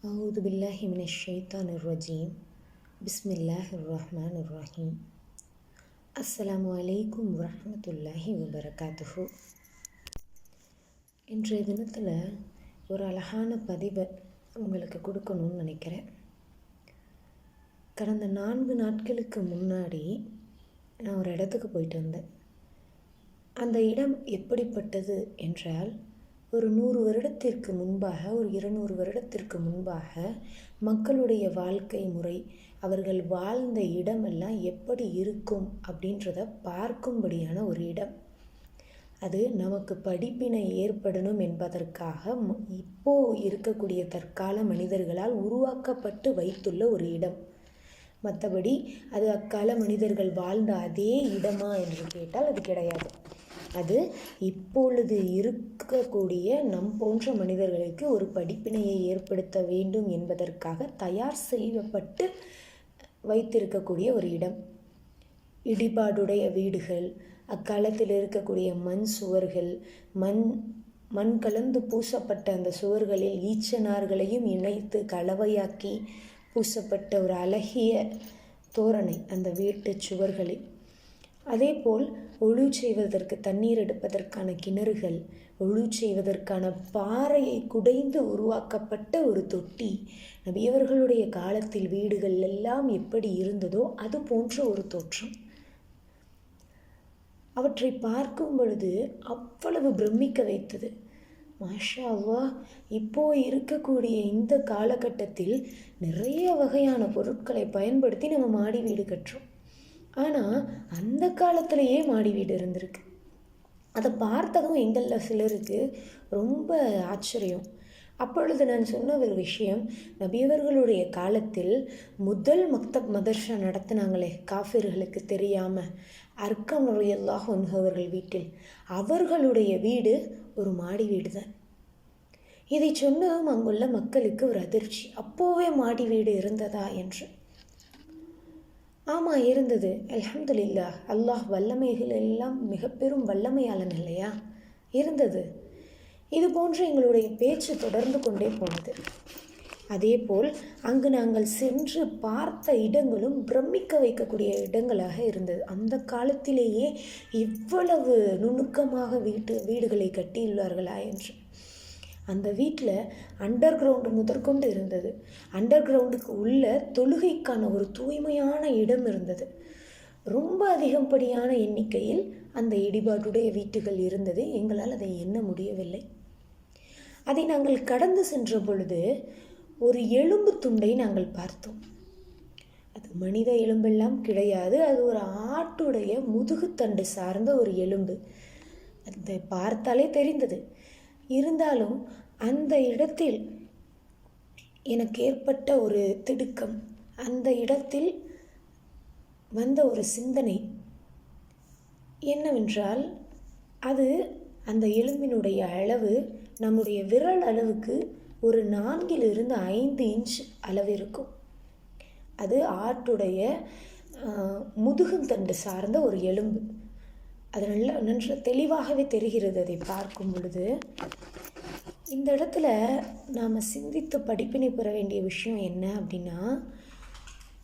أعوذ بالله من الشيطان الرجيم بسم الله الرحمن الرحيم அஸ்ஸலாமு அலைக்கும் வரஹ்மத்துல்லாஹி வபரகாத்துஹு. இன்றைய தினத்தில் ஒரு அழகான பதிவை உங்களுக்கு கொடுக்கணும்னு நினைக்கிறேன். கடந்த 4 நாட்களுக்கு முன்னாடி நான் ஒரு இடத்துக்கு போயிட்டு வந்தேன். அந்த இடம் எப்படிப்பட்டது என்றால், ஒரு 100 வருடத்திற்கு முன்பாக, ஒரு 200 வருடத்திற்கு முன்பாக மக்களுடைய வாழ்க்கை முறை, அவர்கள் வாழ்ந்த இடமெல்லாம் எப்படி இருக்கும் அப்படின்றத பார்க்கும்படியான ஒரு இடம். அது நமக்கு படிப்பினை ஏற்படணும் என்பதற்காக இப்போது இருக்கக்கூடிய தற்கால மனிதர்களால் உருவாக்கப்பட்டு வைத்துள்ள ஒரு இடம். மற்றபடி அது அக்கால மனிதர்கள் வாழ்ந்த அதே இடமா என்று கேட்டால் அது கிடையாது. அது இப்பொழுது இருக்கக்கூடிய நம் போன்ற மனிதர்களுக்கு ஒரு படிப்பினையை ஏற்படுத்த வேண்டும் என்பதற்காக தயார் செய்யப்பட்டு வைத்திருக்கக்கூடிய ஒரு இடம். இடிபாடுடைய வீடுகள், அக்காலத்தில் இருக்கக்கூடிய மண் சுவர்கள், மண் கலந்து பூசப்பட்ட அந்த சுவர்களில் ஈச்சனார்களையும் இணைத்து கலவையாக்கி பூசப்பட்ட ஒரு அழகிய தோரணை அந்த வீட்டு சுவர்களில். அதேபோல் ஒழு செய்வதற்கு தண்ணீர் எடுப்பதற்கான கிணறுகள், ஒழு செய்வதற்கான பாறையை குடைந்து உருவாக்கப்பட்ட ஒரு தொட்டி. நபியவர்களுடைய காலத்தில் வீடுகள் எல்லாம் எப்படி இருந்ததோ அது போன்ற ஒரு தோற்றம். அவற்றை பார்க்கும் பொழுது அவ்வளவு பிரமிக்க வைத்தது. மாஷா அல்லாஹ், இப்போது இருக்கக்கூடிய இந்த காலகட்டத்தில் நிறைய வகையான பொருட்களை பயன்படுத்தி நம்ம மாடி வீடு கட்டுறோம். ஆனால் அந்த காலத்திலேயே மாடி வீடு இருந்திருக்கு. அதை பார்த்ததும் எங்களில் சிலருக்கு ரொம்ப ஆச்சரியம். அப்பொழுது நான் சொன்ன ஒரு விஷயம், நபியவர்களுடைய காலத்தில் முதல் மதர்ஷா நடத்தினாங்களே காஃபிர்களுக்கு தெரியாமல், அர்க்கம் ரலியல்லாஹு அன்ஹு அவர்கள் வீட்டில், அவர்களுடைய வீடு ஒரு மாடி வீடு தான். இதை சொன்னதும் அங்குள்ள மக்களுக்கு ஒரு அதிர்ச்சி. அப்போவே மாடி வீடு இருந்ததா என்று. ஆமாம், இருந்தது. அல்ஹம்துலில்லாஹ், அல்லாஹ் வல்லமைகள் எல்லாம் மிக பெரும் வல்லமையாளன் இல்லையா? இருந்தது. இது போன்று எங்களுடைய பேச்சு தொடர்ந்து கொண்டே போனது. அதேபோல் அங்கு நாங்கள் சென்று பார்த்த இடங்களும் பிரமிக்க வைக்கக்கூடிய இடங்களாக இருந்தது. அந்த காலத்திலேயே இவ்வளவு நுணுக்கமாக வீடுகளை கட்டியுள்ளார்களா என்று. அந்த வீட்டில் அண்டர் கிரவுண்டு முதற்கொண்டு இருந்தது. அண்டர் கிரவுண்டுக்கு உள்ள தொழுகைக்கான ஒரு தூய்மையான இடம் இருந்தது. ரொம்ப அதிகப்படியான எண்ணிக்கையில் அந்த இடிபாடுடைய வீட்டுகள் இருந்தது. எங்களால் அதை எண்ண முடியவில்லை. அதை நாங்கள் கடந்து சென்ற பொழுது ஒரு எலும்பு துண்டை நாங்கள் பார்த்தோம். அது மனித எலும்பெல்லாம் கிடையாது, அது ஒரு ஆட்டுடைய முதுகுத்தண்டு சார்ந்த ஒரு எலும்பு. அதை பார்த்தாலே தெரிந்தது. இருந்தாலும் அந்த இடத்தில் எனக்கு ஏற்பட்ட ஒரு திடுக்கம், அந்த இடத்தில் வந்த ஒரு சிந்தனை என்னவென்றால், அது அந்த எலும்பினுடைய அளவு நம்முடைய விரல் அளவுக்கு ஒரு 4 to 5 இன்ச் அளவு இருக்கும். அது ஆட்டுடைய முதுகுத்தண்டு சார்ந்த ஒரு எலும்பு. அது நன்று தெளிவாகவே தெரிகிறது அதை பார்க்கும் பொழுது. இந்த இடத்துல நாம் சிந்தித்து படிப்பினை பெற வேண்டிய விஷயம் என்ன அப்படின்னா,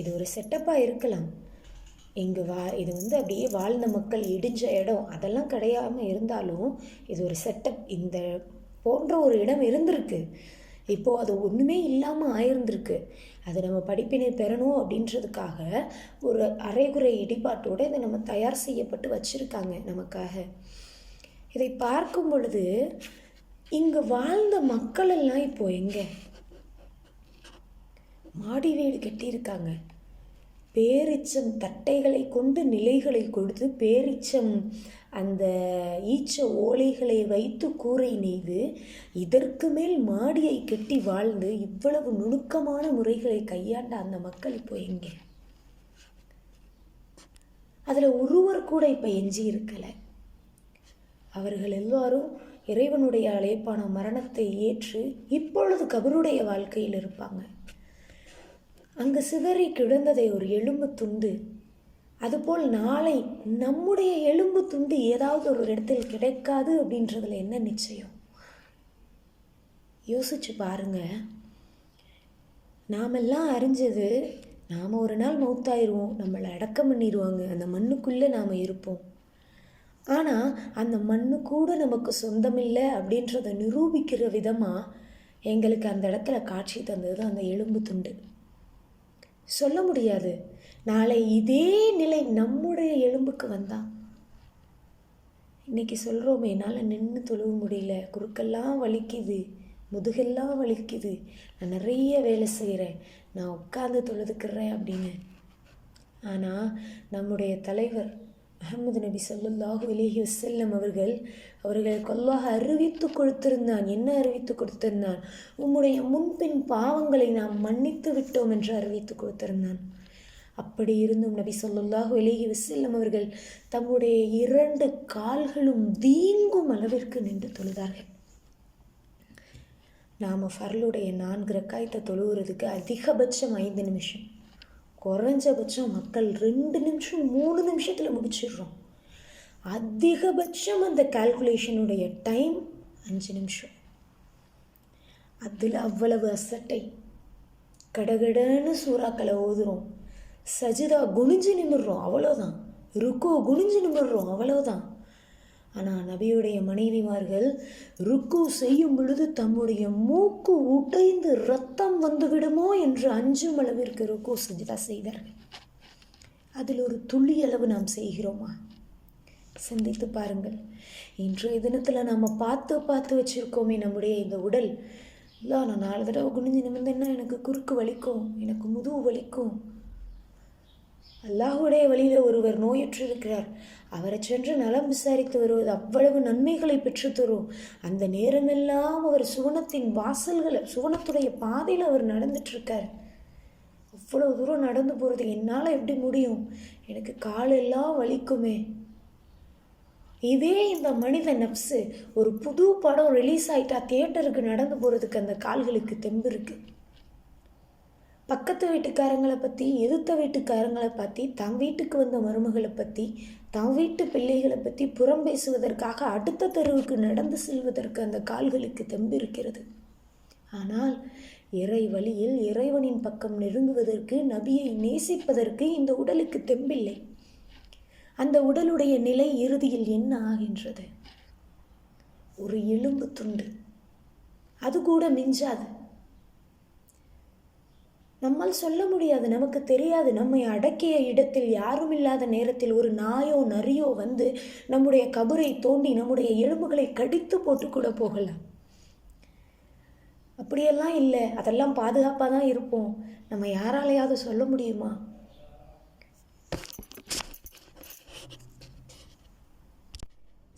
இது ஒரு செட்டப்பாக இருக்கலாம். இது அப்படியே வாழ்ந்த மக்கள் இடிஞ்ச இடம் அதெல்லாம் கிடையாமல் இருந்தாலும் இது ஒரு செட்டப். இந்த போன்ற ஒரு இடம் இருந்திருக்கு. இப்போது அது ஒன்றுமே இல்லாமல் ஆயிருந்திருக்கு. அதை நம்ம படிப்பினை பெறணும் அப்படின்றதுக்காக ஒரு அரைகுறை இடிபாட்டோடு இதை நம்ம தயார் செய்யப்பட்டு வச்சுருக்காங்க நமக்காக. இதை பார்க்கும் பொழுது இங்கு வாழ்ந்த மக்கள் எல்லாம் இப்போது எங்கே? மாடி வீடு கட்டியிருக்காங்க. பேரிச்சம் தட்டைகளை கொண்டு நிலைகளை கொடுத்து, பேரிச்சம் அந்த ஈச்ச ஓலைகளை வைத்து கூரை நெய்து, இதற்கு மேல் மாடியை கட்டி வாழ்ந்து இவ்வளவு நுணுக்கமான முறைகளை கையாண்ட அந்த மக்கள் இப்போ எங்கே? அதில் ஒருவர் கூட இப்போ எஞ்சி இருக்கலை. அவர்கள் எல்லாரும் இறைவனுடைய அழைப்பான மரணத்தை ஏற்று இப்பொழுது கபருடைய வாழ்க்கையில் இருப்பாங்க. அங்கு சிதறி கிடந்ததை ஒரு எலும்பு துண்டு, அதுபோல் நாளை நம்முடைய எலும்பு துண்டு ஏதாவது ஒரு இடத்தில் கிடைக்காது அப்படின்றதுல என்ன நிச்சயம்? யோசிச்சு பாருங்க. நாமெல்லாம் அறிஞ்சது நாம் ஒரு நாள் மௌத்தாயிருவோம், நம்மளை அடக்கம் பண்ணிடுவாங்க, அந்த மண்ணுக்குள்ளே நாம் இருப்போம். ஆனால் அந்த மண்ணு கூட நமக்கு சொந்தமில்லை அப்படின்றத நிரூபிக்கிற விதமாக எங்களுக்கு அந்த இடத்துல காட்சி தந்தது அந்த எலும்பு துண்டு. சொல்ல முடியாது நாளை இதே நிலை நம்முடைய எலும்புக்கு வந்தா. இன்றைக்கி சொல்கிறோமே, என்னால் நின்று தொழுவ முடியல, குறுக்கெல்லாம் வலிக்குது, முதுகெல்லாம் வலிக்குது, நான் நிறைய வேலை செய்கிறேன், நான் உட்காந்து தொழுதுக்கிறேன் அப்படின்னு. ஆனால் நம்முடைய தலைவர் முஹம்மது நபி ஸல்லல்லாஹு அலைஹி வஸல்லம் அவர்களுக்கு அல்லாஹ் அறிவித்து கொடுத்திருந்தான். என்ன அறிவித்து கொடுத்திருந்தான்? உம்முடைய முன்பின் பாவங்களை நாம் மன்னித்து விட்டோம் என்று அறிவித்து கொடுத்திருந்தான். அப்படி இருந்தும் நபி ஸல்லல்லாஹு அலைஹி வஸல்லம் அவர்கள் தம்முடைய 2 கால்களும் வீங்கும் அளவிற்கு நின்று தொழுதார்கள். நாம் ஃபர்லுடைய 4 ரக்காயத்தை தொழுகிறதுக்கு அதிகபட்சம் 5 நிமிஷம், குறைஞ்சபட்சம் மக்கள் 2 நிமிஷம் 3 நிமிஷத்தில் முடிச்சிடுறோம். அதிகபட்சம் அந்த கால்குலேஷனுடைய டைம் 5 நிமிஷம். அதில் அவ்வளவு அசட்டை, கடகடன்னு சூறாக்களை ஓதுறோம், சஜிதா குனிஞ்சு நிமிடுறோம், அவ்வளோதான், ருக்கு குனிஞ்சு நிமிடுறோம், அவ்வளோதான். ஆனால் நபியுடைய மனைவிமார்கள் ருக்கு செய்யும் பொழுது தம்முடைய மூக்கு உடைந்து இரத்தம் வந்துவிடுமோ என்று அஞ்சும் அளவிற்கு ருக்கு சஜிதா செய்தார்கள். அதில் ஒரு துளி அளவு நாம் செய்கிறோமா? சிந்தித்து பாருங்கள். இன்றைய தினத்தில் நாம் பார்த்து வச்சுருக்கோமே நம்முடைய இந்த உடல். இல்லை, நான் 4 தடவை குனிஞ்சு நிமிர்ந்தேன்னா எனக்கு குறுக்கு வலிக்கும், எனக்கு முதுகு வலிக்கும். அல்லாஹுடைய வழியில் ஒருவர் நோயற்றிருக்கிறார், அவரை சென்று நலம் விசாரித்து வருவது அவ்வளவு நன்மைகளை பெற்றுத்தரும். அந்த நேரமெல்லாம் அவர் சுவனத்தின் வாசல்களை, சுவனத்துடைய பாதையில் அவர் நடந்துட்டுருக்கார். அவ்வளோ தூரம் நடந்து போகிறது என்னால் எப்படி முடியும்? எனக்கு காலெல்லாம் வலிக்குமே. இதே இந்த மனித நப்சு ஒரு புது படம் ரிலீஸ் ஆகிட்டா தியேட்டருக்கு நடந்து போகிறதுக்கு அந்த கால்களுக்கு தெம்பு இருக்குது. பக்கத்து வீட்டுக்காரங்களை பற்றி, எதிர்த்த வீட்டுக்காரங்களை பற்றி, தம் வீட்டுக்கு வந்த மருமகளை பற்றி, தம் வீட்டு பிள்ளைகளை பற்றி புறம் பேசுவதற்காக அடுத்த தெருவுக்கு நடந்து செல்வதற்கு அந்த கால்களுக்கு தெம்பு இருக்கிறது. ஆனால் இறை வழியில் இறைவனின் பக்கம் நெருங்குவதற்கு, நபியை நேசிப்பதற்கு இந்த உடலுக்கு தெம்பில்லை. அந்த உடலுடைய நிலை இறுதியில் என்ன ஆகின்றது? ஒரு எலும்பு துண்டு, அது கூட மிஞ்சாது. நம்மால் சொல்ல முடியாது, நமக்கு தெரியாது. நம்மை அடக்கிய இடத்தில் யாரும் இல்லாத நேரத்தில் ஒரு நாயோ நரியோ வந்து நம்முடைய கபரை தோண்டி நம்முடைய எலும்புகளை கடித்து போட்டு கூட போகலாம். அப்படியெல்லாம் இல்லை, அதெல்லாம் பாதுகாப்பாக தான் இருப்போம். நம்ம யாராலையாவது சொல்ல முடியுமா?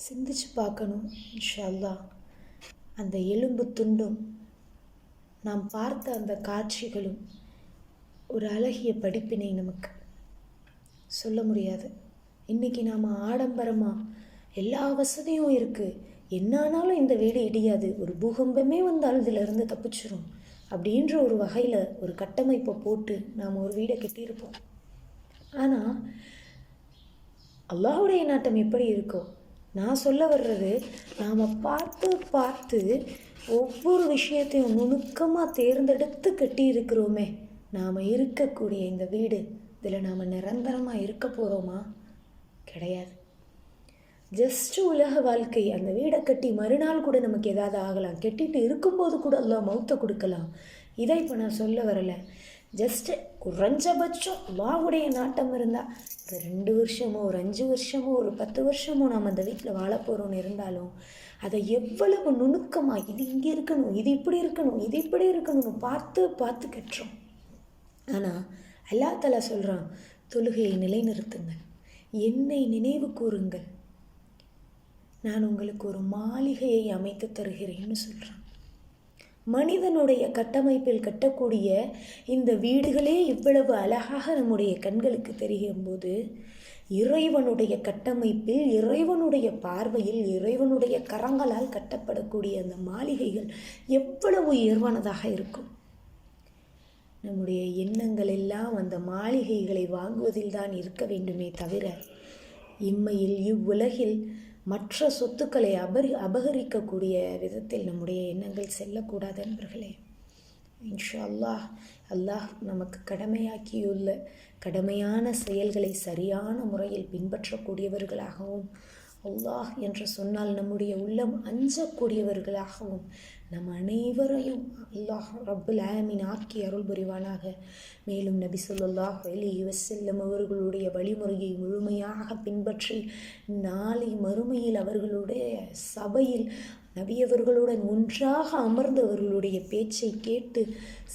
சிந்திச்சு பார்க்கணும். இன்ஷா அல்லாஹ் அந்த எலும்பு துண்டும் நாம் பார்த்த அந்த காட்சிகளும் ஒரு அழகிய படிப்பினை நமக்கு. சொல்ல முடியாது. இன்றைக்கி நாம் ஆடம்பரமாக எல்லா வசதியும் இருக்குது, என்னானாலும் இந்த வீடு இடியாது, ஒரு பூகம்பமே வந்தாலும் இதிலிருந்து தப்பிச்சிரும் அப்படின்ற ஒரு வகையில் ஒரு கட்டமைப்பை போட்டு நாம் ஒரு வீடை கட்டியிருப்போம். ஆனால் அல்லாஹுடைய நாட்டம் எப்படி இருக்கோ, நான் சொல்ல வர்றது, நாம் பார்த்து ஒவ்வொரு விஷயத்தையும் நுணுக்கமாக தேர்ந்தெடுத்து கட்டி இருக்கிறோமே, நாம் இருக்கக்கூடிய இந்த வீடு, இதில் நாம் நிரந்தரமாக இருக்க போகிறோமா? கிடையாது. ஜஸ்ட்டு உலக வாழ்க்கை. அந்த வீடை கட்டி மறுநாள் கூட நமக்கு ஏதாவது ஆகலாம், கெட்டிட்டு இருக்கும்போது கூட அல்லாஹ் மௌத்தை கொடுக்கலாம். இதை இப்போ நான் சொல்ல வரலை. ஜஸ்ட்டு குறைஞ்சபட்சம் அல்லாஹ்வுடைய நாட்டம் இருந்தால் ஒரு 2 வருஷமோ, ஒரு 5 வருஷமோ, ஒரு 10 வருஷமோ நாம் அந்த வீட்டில் வாழ போகிறோன்னு இருந்தாலும் அதை எவ்வளவு நுணுக்கமாக, இது இங்கே இருக்கணும், இது இப்படி இருக்கணும், இது இப்படி இருக்கணும்னு பார்த்து கட்டுறோம். ஆனால் அல்லாஹ் தஆலா சொல்கிறான், தொழுகையை நிலைநிறுத்துங்கள், என்னை நினைவு கூறுங்கள், நான் உங்களுக்கு ஒரு மாளிகையை அமைத்து தருகிறேன்னு சொல்கிறான். மனிதனுடைய கட்டமைப்பில் கட்டக்கூடிய இந்த வீடுகளே இவ்வளவு அழகாக நம்முடைய கண்களுக்கு தெரியும் போது, இறைவனுடைய கட்டமைப்பில், இறைவனுடைய பார்வையில், இறைவனுடைய கரங்களால் கட்டப்படக்கூடிய அந்த மாளிகைகள் எவ்வளவு உயர்வானதாக இருக்கும். நம்முடைய எண்ணங்கள் எல்லாம் அந்த மாளிகைகளை வாங்குவதில் தான் இருக்க வேண்டுமே தவிர, இம்மையில் இவ்வுலகில் மற்ற சொத்துக்களை அபகரிக்கக்கூடிய விதத்தில் நம்முடைய எண்ணங்கள் செல்லக்கூடாது. நண்பர்களே, இன்ஷா அல்லாஹ் அல்லாஹ் நமக்கு கடமையாக்கியுள்ள கடமையான செயல்களை சரியான முறையில் பின்பற்றக்கூடியவர்களாகவும், அல்லாஹ் என்று சொன்னால் நம்முடைய உள்ளம் அஞ்சக்கூடியவர்களாகவும் நம் அனைவரையும் அல்லாஹ் ரப்புல் ஆலமீன் ஆக்கி அருள் புரிவானாக. மேலும் நபி ஸல்லல்லாஹு அலைஹி வஸல்லம் அவர்களுடைய வழிமுறையை முழுமையாக பின்பற்றி நாளை மறுமையில் அவர்களுடைய சபையில் நபியவர்களுடன் ஒன்றாக அமர்ந்து அவர்களுடைய பேச்சை கேட்டு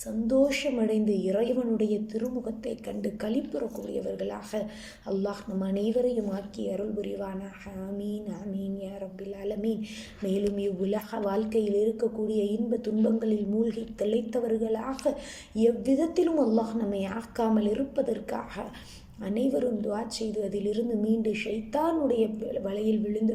சந்தோஷமடைந்து இறைவனுடைய திருமுகத்தை கண்டு களிப்புறக்கூடியவர்களாக அல்லாஹ் நம் அனைவரையும் ஆக்கி அருள் புரிவானாக. ஆமீன் ஆமீன் யா ரப்பில் ஆலமீன். மேலும் இவ்வுலக வாழ்க்கையில் இருக்கக்கூடிய இன்ப துன்பங்களில் மூழ்கி திளைத்தவர்களாக எவ்விதத்திலும் அல்லாஹ் நம்மை ஆக்காமல் இருப்பதற்காக அனைவரும் துஆ செய்து அதிலிருந்து மீண்டு ஷைத்தானுடைய வலையில் விழுந்து